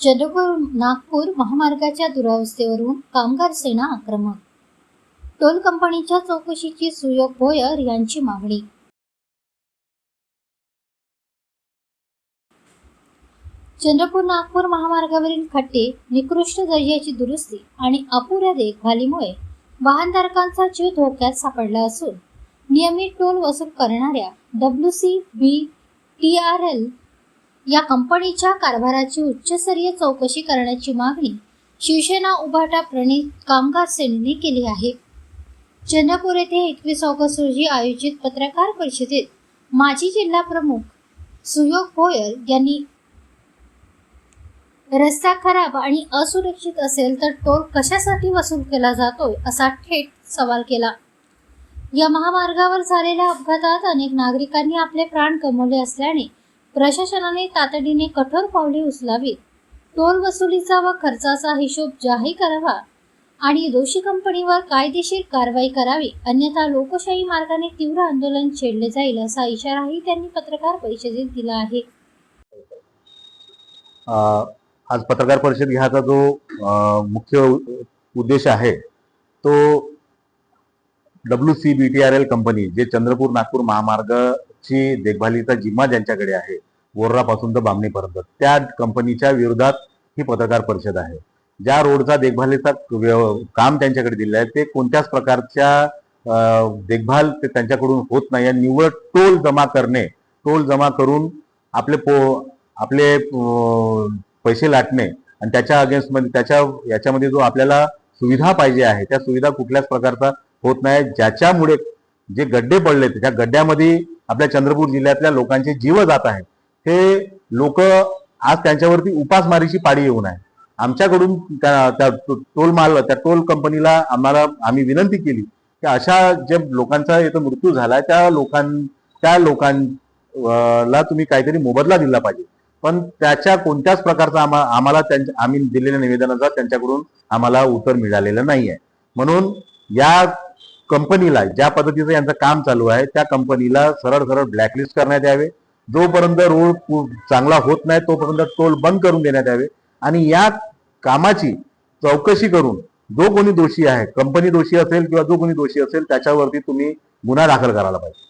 चंद्रपूर नागपूर महामार्गाच्या दुरावस्थेवरून कामगार सेना आक्रमक. टोल कंपनीच्या चौकशीची सुयोग भोयर यांची मागणी. चंद्रपूर नागपूर महामार्गावरील खड्डे, निकृष्ट दर्जाची दुरुस्ती आणि अपुऱ्या देखभालीमुळे वाहनधारकांचा जीव धोक्यात सापडला असून नियमित टोल वसूल करणाऱ्या WCBTRL या कंपनीच्या कारभाराची उच्चस्तरीय चौकशी करण्याची मागणी शिवसेना उभाटा प्रणित कामगार सेनेने केली आहे. चंद्रपूर येथे 21 ऑगस्ट रोजी आयोजित पत्रकार परिषदेत माजी जिल्हा प्रमुख सुयोग भोयर यांनी रस्ता खराब आणि असुरक्षित असेल तर टोल कशासाठी वसूल केला जातोय असा थेट सवाल केला. या महामार्गावर झालेल्या अपघातात अनेक नागरिकांनी आपले प्राण गमावले असल्याने प्रशासनाने तातडीने कठोर पावले उचलावीत, टोल वसुलीचा व खर्चाचा हिशोब जाहीर करावा आणि दोषी कंपनीवर कायदेशीर कारवाई करावी, अन्यथा लोकशाही मार्गाने तीव्र आंदोलन छेडले जाईल असा इशाराही त्यांनी पत्रकार परिषदेत दिला आहे. आज पत्रकार परिषद घ्यायचा जो मुख्य उद्देश आहे तो WCBTRL कंपनी जे चंद्रपूर नागपूर महामार्गाची देखभालीचा जिम्मा ज्यांच्याकडे आहे, बोर्रापासून तर बामणीपर्यंत, त्या कंपनीच्या विरोधात ही पत्रकार परिषद आहे. ज्या रोडचा देखभालीचा काम त्यांच्याकडे दिलं आहे ते कोणत्याच प्रकारच्या देखभाल ते त्यांच्याकडून होत नाही. निव्वळ टोल जमा करणे, टोल जमा करून आपले पैसे लाटणे आणि त्याच्या अगेन्स्ट मध्ये याच्यामध्ये जो आपल्याला सुविधा पाहिजे आहे त्या सुविधा कुठल्याच प्रकारचा होत नाही. ज्याच्यामुळे जे गड्डे पडले त्या गड्ड्यामध्ये आपल्या चंद्रपूर जिल्ह्यातल्या लोकांचे जीव जात आहेत. हे लोक आज त्यांच्यावरती उपासमारीची पाळी येऊन आहे. आमच्याकडून त्या टोल कंपनीला आम्ही विनंती केली की अशा जे लोकांचा इथं मृत्यू झाला त्या लोकांना तुम्ही काहीतरी मोबदला दिला पाहिजे, पण त्याच्या कोणत्याच प्रकारचा आम्हाला आम्ही दिलेल्या निवेदनाचा त्यांच्याकडून आम्हाला उत्तर मिळालेलं नाही आहे. म्हणून या कंपनीला ज्या पद्धतीचं यांचं काम चालू आहे त्या कंपनीला सरळ ब्लॅकलिस्ट करण्यात यावे. जोपर्यंत रोड चांगला होत नाही तोपर्यंत टोल बंद करून देण्यात यावे आणि या कामाची चौकशी करून जो कोणी दोषी आहे, कंपनी दोषी असेल किंवा जो कोणी दोषी असेल, त्याच्यावरती तुम्ही गुन्हा दाखल करायला पाहिजे.